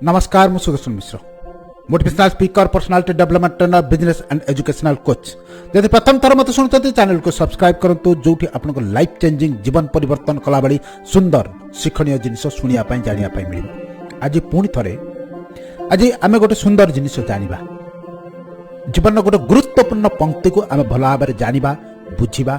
नमस्कार मु Sudarshan Mishra motivational speaker personality development trainer business and educational coach यदि प्रथम थर मत शुणुते चैनल को सब्सक्राइब करंतु जोठी आपनको लाइफ चेंजिंग जीवन परिवर्तन कला बड़ी सुंदर शिक्षणीय जिनिस सुनिया पई जानिया पई मिलिबो। आज पुणी थरे आज आमे गोटे सुंदर जिनिस जानिबा जीवन गोटे गुरुत्वपूर्ण पंक्ति को आमे भला भाबरे जानिबा बुझिबा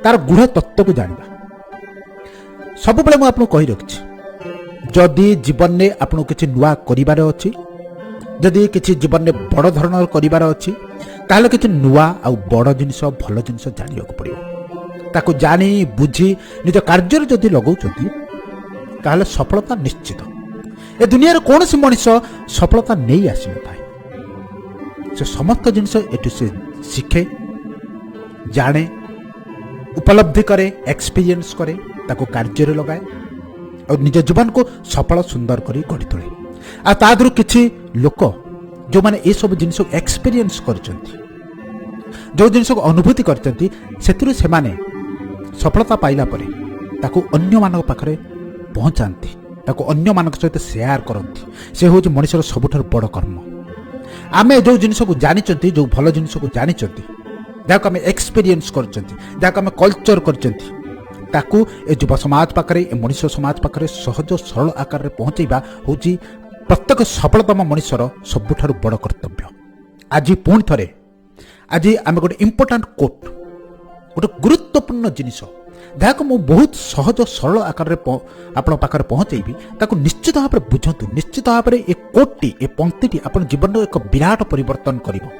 तार गुढ़ तत्व को जानिबा। सब बेले मु आपको कहि रखछि जदि जीवन में आपको किसी नुआ करिबार अछि जदि किसी जीवन में बड़ धरणर करिबार अछि ताहले किछि नुआ आ बड़ जिनिस भल जिनिस जानिया को पड़िबो। ताको जानी बुझी निज कार्य जदि लगाउछथि ताहले सफलता निश्चित। ए दुनिया रे कोनोसी मनुष्य सफलता नहीं आसी न थाए। से समस्त जिनिस एटु से शिखे जाने उपलब्धि करे एक्सपीरियंस करे ताको कार्य रे लगाए और निज जीवन को सफल सुंदर करी गढ़ी तोले। आ तादरु किछि लोक जो माने ए सब जिनिस एक्सपीरियंस करचंती जो जिनिस को अनुभूति करचंती सेतिरु से माने सफलता पाइला परे ताको अन्य मानक पाखरे पहुंचांती ताको अन्य मानक सहित शेयर करंती। से होची मनुष्यर सबुठार बड़ कर्म। आमे जो जिनिस को जानिचंती जो भल जिनिस को जानिचंती जाको आमे एक्सपीरियंस करचंती जाको आमे कल्चर करचंती ताकू ए युवा समाज पाखरे ए मनुष्य समाज पाखरे सहज सरल आकार में पहुंचाइबा होची प्रत्येक सफलतम मनुष्यर सबुठारु बड़ कर्तव्य। आज पुणी थरे आज आम गोटे इंपोर्टाट कोट गोटे गुरुत्वपूर्ण जिनिस जहाँ मु बहुत सहज सरल आकार में आपण पाखरे पहुंचाइबी ताकू निश्चित भाव में बुझंतु। निश्चित भाव में ए कोटटी ए पंक्तिटी आपण जीवन एक विराट परिवर्तन करिवो।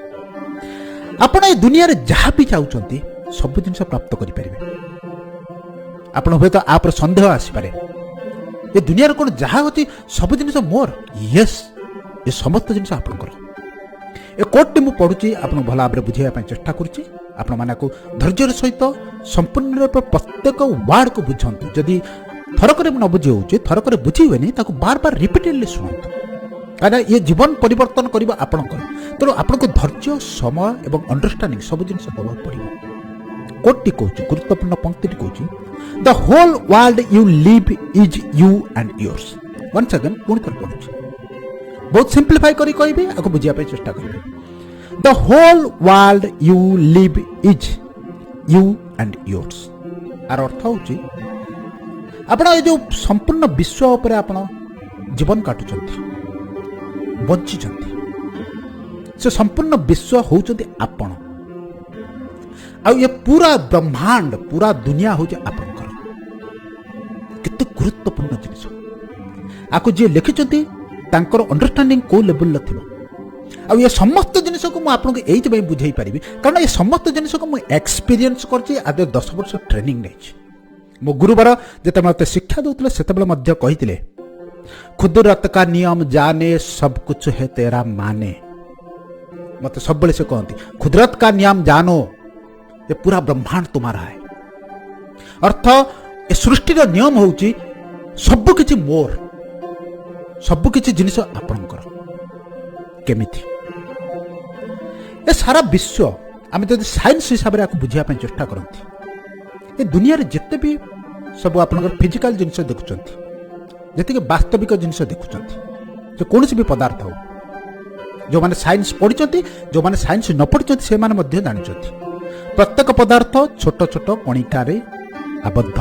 आपण ए दुनिया रे जहाँ भी चाहउचंती सब जिनिस प्राप्त करि परिबे। आपण हुए तो आप सन्देह आसपे ये दुनिया कौन जहाँ अच्छी सब जिन मोर यस ये समस्त जिन आपंकर ए कोर्टे मुझे पढ़ुची आप भल भाव में बुझाई चेष्टा करुच्ची। आपण माने धैर्य सहित संपूर्ण रूप प्रत्येक वार्ड को बुझंतु। जदि थरक न बुझी हो थरक बुझेनि बार बार रिपीटेडली शुणु कहीं ये जीवन परिवर्तन करवा आपंकर तेणु आपको धैर्य समय और अंडरस्टांडिंग सब जिन दवा पड़ो। कोटटी कहूँ गुरुत्वपूर्ण पंक्ति कहूँ the whole world you live is you and yours. Once again पुणी थर पढ़ुची बहुत सिंप्लीफाई करी कहबी आको बुझिया पे चेष्टा करिबे। The whole world you live is you and yours are अर्थ होची आपण ए जो संपूर्ण विश्व उपरे आपण जीवन काटुचंती बंची चंती से संपूर्ण विश्व होचंती आपण आ ये पूरा ब्रह्मांड पूरा दुनिया होचे आपनकर केते गुरुत्वपूर्ण जिनिस आको जे लिखिचंती तांकर अंडरस्टैंडिंग को लेवल लथिबो। आ ये समस्त जिनिस को मु आपन को एई बे बुझाई परिबी कारण ये समस्त जिनिस को मु एक्सपीरियंस करची आदे 10 वर्ष ट्रेनिंग नेछि। मो गुरुवार जते मते शिक्षा दउतले सेतेबेले मध्य कहितिले खुदरत का नियम जाने सब कुछ है तेरा माने। मते सब बेले से कहंती खुदरत का नियम जानो ये पूरा ब्रह्मांड तुम्हारा है। अर्थ ए सृष्टि नियम होउची सब किछि मोर सब किछि जिनिस आपनकर केमिति ए सारा विश्व आमे जदि साइंस हिसाब रे आको बुझिया पे चेष्टा करंती ए दुनिया रे जत्ते भी सब आपनकर फिजिकल जिनिस देखुचंती जति के वास्तविक जिनिस देखुचंती जे कोनोसी भी पदार्थ हो जो माने साइंस पढिचंती जो माने साइंस न पढिचंती से माने मध्य जानिचंती प्रत्येक पदार्थ छोट छोट कणिका आबद्ध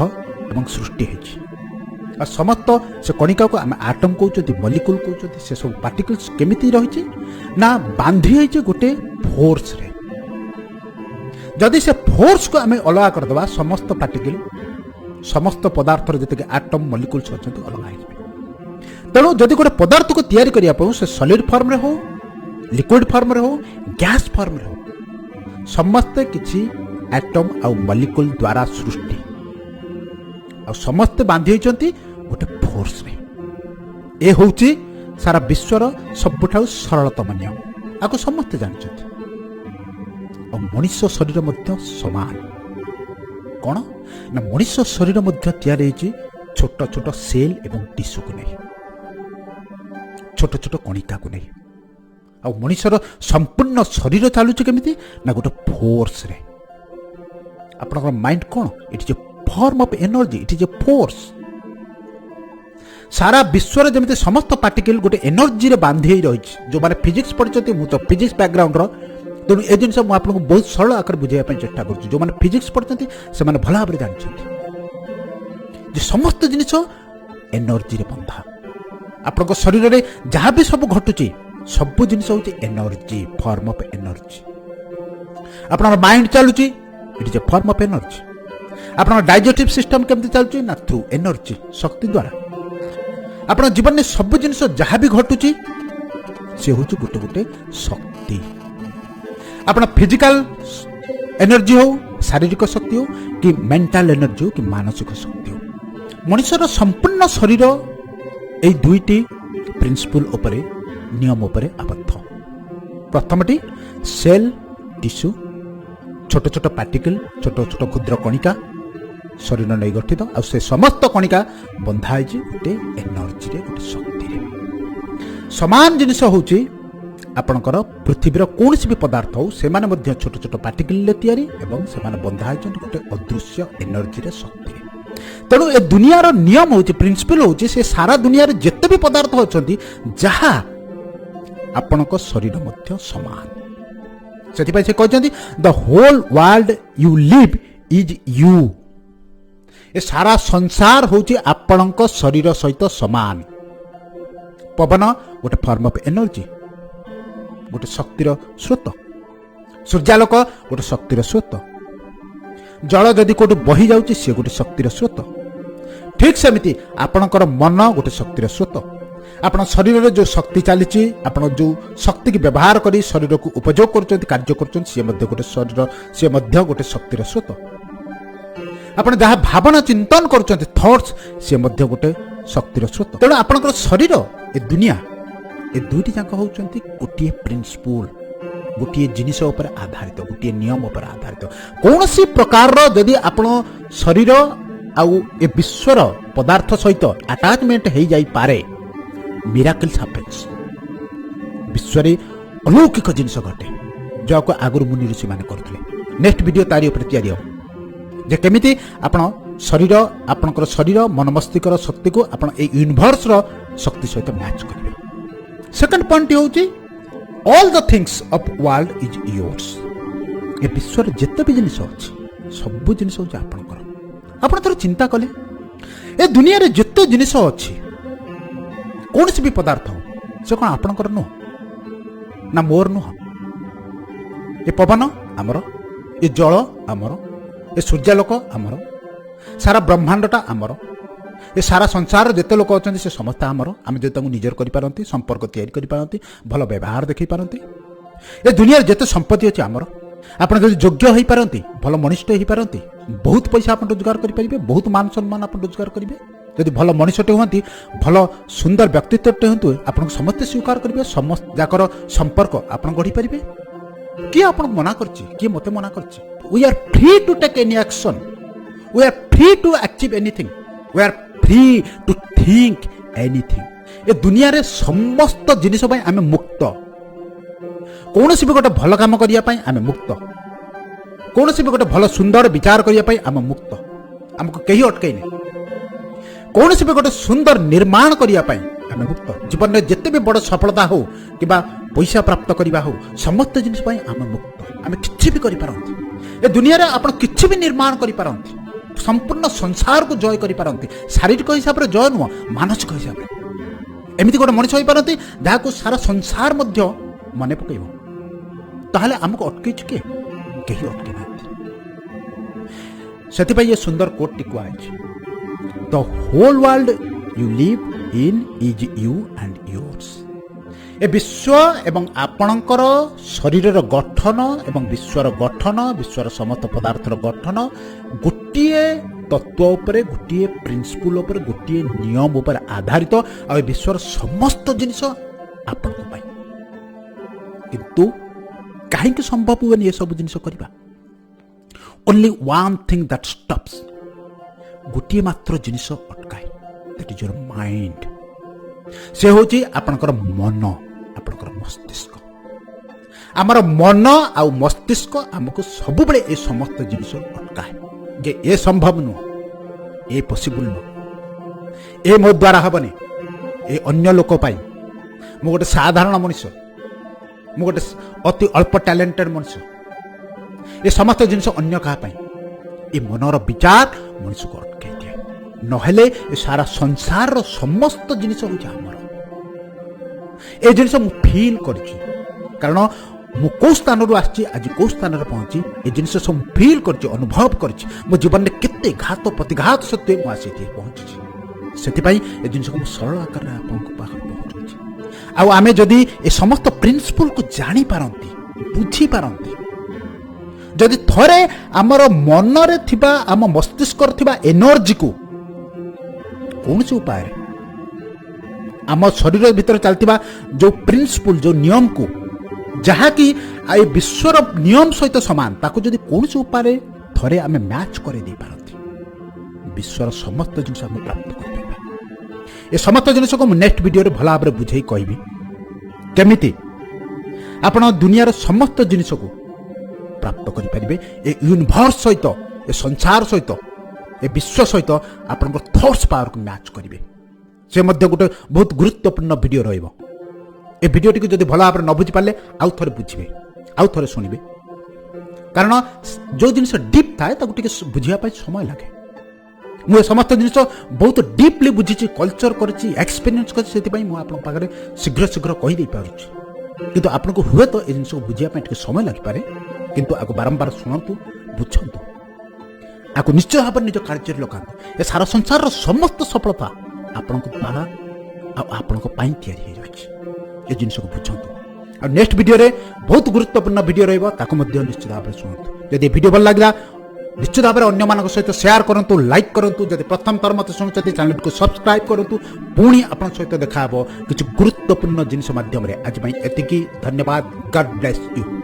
एवं सृष्टि है। समस्त से कणिका को आम आटम कहते मलिक्यूल कहते से सब पार्टिकल्स केमिति रही ना बांधी है गोटे फोर्स रे। जदि से फोर्स को आम अलग करदे समस्त पार्टिकल समस्त पदार्थ जिते आटम मलिक्यूल्स अच्छा अलग हो। तेणु जदि गोटे पदार्थ को तैयारी करने से सॉलिड फॉर्म रे हो लिक्विड फॉर्म रे हो गैस फॉर्म रे हो समस्ते किछि एटम आउ मलिक्यूल द्वारा सृष्टि आ समस्ते बांधी होइचंती गोटे फोर्स रे। ए होउची सारा विश्वर सबुठाउ सरलतम नियम आको समस्ते जानिचंती। और मनुष्य शरीर मध्य समान कौन ना मनुष्य शरीर मध्य तैयार होइची छोट छोट सेल एवं टिश्यू को नहीं छोट छोट कणिका को नहीं आ मनुष्यर संपूर्ण शरीर चलुचे केमिति ना गोटे फोर्स रे। आपनकर माइंड कौन it is a form of energy it is a force सारा विश्व रे जमिते समस्त पार्टिकल गोटे एनर्जी रे बांधी होई रही जो माने फिजिक्स पढ़िछथि मु तो फिजिक्स बैकग्राउंड रो तेणु ए जिनस मु आपको बहुत सरल आकर बुझाइया ପାଇଁ चेष्टा करूछु जो माने फिजिक्स पढ़िछथि से माने भला भाबरे जानछथि जे समस्त जिनिस एनर्जी रे बंधा आपनको शरीर रे जहाँ भी सब घटुची सब जिनिस होची एनर्जी फॉर्म ऑफ एनर्जी आपन माइंड चलुची it is a form of energy आपन डाइजेस्टिव सिस्टम केमति चलुची ना थ्रू एनर्जी शक्ति द्वारा आपन जीवन में सब जिनिस जहाँ भी घटुची से होची गोटे गोटे शक्ति आपन फिजिकल एनर्जी हो शारीरिक शक्ति हो कि मेंटल एनर्जी हो कि मानसिक शक्ति हो मनुष्यर संपूर्ण शरीर এই দুইটি প্রিন্সিপল উপরে নিয়ম উপরে আবদ্ধ প্রথমটি সেল টিস্যু ছোট ছোট পার্টিকল ছোট ছোট ক্ষুদ্র কণিকা শরীর নেই গঠিত আর সে সমস্ত কণিকা বন্ধা হয়েছে গোটে এনর্জি গোটে শক্তি সমান জিনিস হচ্ছে আপনার পৃথিবীর কৌশি বি পদার্থ হো সে ছোট ছোট পার্টিকল তৈরি এবং সে বন্ধা হয়েছে গোটে অদৃশ্য এনর্জি শক্তি तेणु ए दुनियार नियम होची प्रिंसिपल होची से सारा दुनिया जिते भी पदार्थ होचंती जहा आपनक शरीर मध्य समान सेति से कहते the whole world you live is you ए सारा संसार होची आपनक शरीर सहित समान पवन गोटे फॉर्म ऑफ एनर्जी गोटे शक्तिर स्रोत सूर्यालोक गोटे शक्तिर स्रोत जल जदि कोटि बही जाउची से गोटे शक्तिर स्रोत ठीक सेमिति आपणकर मन गोटे शक्तिर स्रोत आपण शरीर रे जो शक्ति चली आपण जो शक्ति की व्यवहार करी शरीर को उपयोग कर कार्य कर गोटे शरीर सी गोटे शक्तिर स्रोत आपण जहाँ भावना चिंतन कर थॉट्स सी गोटे शक्तिर स्रोत तेणु आपणकर शरीर ए दुनिया ए दुईटी जाक होउचंती गोटे प्रिंसिपल गोटे जिनिस उपर आधारित गोटे नियम उपर आधारित कौन सी प्रकार जदि आपण शरीर आउ ए विश्वर पदार्थ सहित अटैचमेंट हो जाई पारे मिराकल्स हैपेंस विश्व रे अलौकिक जिनिस घटे जो को आगुर मुनि ऋषि माने करथले नेक्स्ट वीडियो तारी उपर तैयारी हो जे केमिति आपण शरीर आपनकर शरीर मन मस्तिष्कर शक्ति को आपण ए यूनिवर्स रो शक्ति सहित मैच करिवे सेकंड पॉइंट होची all the things of world is yours ए विश्व रे जते भी जिनिस अछि सब जिनिस होची आपनकर आपण थोर चिंता कले ए दुनिया रे जते जिनिस अछि कोन से भी पदार्थ हो से कोन आपनकर नो ना मोर नो ए पवन हमर ए जल हमर ए सूर्यालोक हमर सारा ब्रह्मांडटा हमर ए सारा संसार जिते लोक अच्छा से समस्त आमर आम जो निजर कर संपर्क तैयारी कर भल व्यवहार देखी पारती ए दुनिया जिते संपत्ति अच्छी आमर आप योग्य हो पारती भल मनिष्ठ हो पारती बहुत पैसा आप रोजगार करेंगे बहुत मान सम्मान आप रोजगार करेंगे जदि भल मनिषटे हमें भल सुंदर व्यक्तित्वटे हूँ आपको समस्ते स्वीकार करेंगे समस्त जाकर संपर्क आप गढ़ी पारे किए आप मना कर मत मना कर we are free to take any action we are free to achieve anything we are free to think anything ए दुनिया रे समस्त जिनिस पई आमे मुक्त कौन भी गोटे भल काम करने आम मुक्त कौन भी गोटे भल सुंदर विचार करने आम मुक्त आमको कहीं अटकईने कौन भी गोटे सुंदर निर्माण करने आम मुक्त जीवन में जिते भी बड़ सफलता हो कि पैसा प्राप्त करवा हो समस्त जिनिस आम मुक्त आम कि भी करें ए दुनिया रे आपण किछि भी निर्माण करें संपूर्ण संसार को जय करें शारीरिक हिसाब से जय नुह मानसिक हिसाब से एमती गोटे मनीष हो पारती जहाँ सारा संसार मन पकड़ ताहले आमको अटकई किए कहीं अटके ना से ये सुंदर कोट टी कहुई the whole world you live in is you and yours ए विश्व एवं आपणकर शरीर गठन एवं विश्वर गठन विश्वर समस्त पदार्थर गठन गोटे तत्व उपरे गोटे प्रिंसिपल उपरे गोटे नियम उपरे आधारित आ विश्वर समस्त जिनिस आपण किंतु कहीं संभव हुए ये सब जिनिस करबा only one thing that stops गोटे मात्र जिनिस अटकाए दैट इज योर माइंड से होची आपनकर मन आपनकर मस्तिष्क आमर मन आ मस्तिष्क आमको सब बेले ए समस्त जिनिस अटकाए जे ए संभव नु ए पॉसिबल नु ए मो द्वारा हेनी ए अन्य लोक मु गोटे साधारण मनुष्य मु गोटे अति अल्प टैलेंटेड मनुष्य ये समस्त जिनस अन्य क्या ये मनर विचार मनुष्य को अटकई दिए नहेले ये सारा संसार समस्त जिनिस होमर ए जिनिस मु फील कर कारण मु कौ स्थान आसी आज कौ स्थान पहुंची ये जिनिस सब फील कर अनुभव कर मो जीवन में केते घात प्रतिघात सत्वे मुझे पहुंची से ये जिनिस को सरल आकार पहुंची आमे जदि ये समस्त प्रिंसिपल को जानी पारंती बुझी पारंती जदि थरे आमर मनरे थिबा आम मस्तिष्क थिबा एनर्जी को कौन से उपाय आम शरीर भीतर चलता जो प्रिंसिपल जो नियम को जहाँकि ये विश्वर नियम सहित सामान ताको जदि कौन से उपाय थरे आमे मैच करे दे पारंती विश्वर समस्त जिनिस आम प्राप्त कर ये समस्त जिनिस को नेक्स्ट वीडियो रे भला भाव बुझे कहबी केमिति आपण दुनियार समस्त जिनिस को प्राप्त करि परिबे ए यूनिवर्स सहित ए संसार सहित ए विश्व सहित आपण थॉट्स पावर को मैच करिवे से मध्य गोटे बहुत गुरुत्वपूर्ण वीडियो रहइबो ए वीडियो टी जदि भला भाव न बुझी पाले आउ थरे बुझिबे आउ थरे सुनिबे कारण जो जिनिस डीप थाए ताकु टिके बुझिया पाई समय लागे मुझे समस्त जिनिस बहुत डीपली बुझी कल्चर कर एक्सपीरियंस कर पाखे शीघ्र शीघ्र कहीदे पार्टी किंतु आपको हुए तो ये जिन बुझापी समय लगिपे किंतु आपको बारंबार शुणु बुझु आपको निश्चय भाव निज कार्य लगा ये सारा संसार समस्त सफलता आपण द्वारा आपण ये जिन को बुझु और नेक्स्ट वीडियो रे बहुत गुरुत्वपूर्ण वीडियो रही निश्चित भाव शुणु जब वीडियो भल लगा निश्चित भाव अन्य मान सहित शेयर करूँ लाइक करूँ जब प्रथम थर मत शुणुंट चैनल को सब्सक्राइब करूँ पुणी आप सहित देखा किसी गुरुत्वपूर्ण जिनिस माध्यम आज एतिकी धन्यवाद गॉड ब्लेस यू।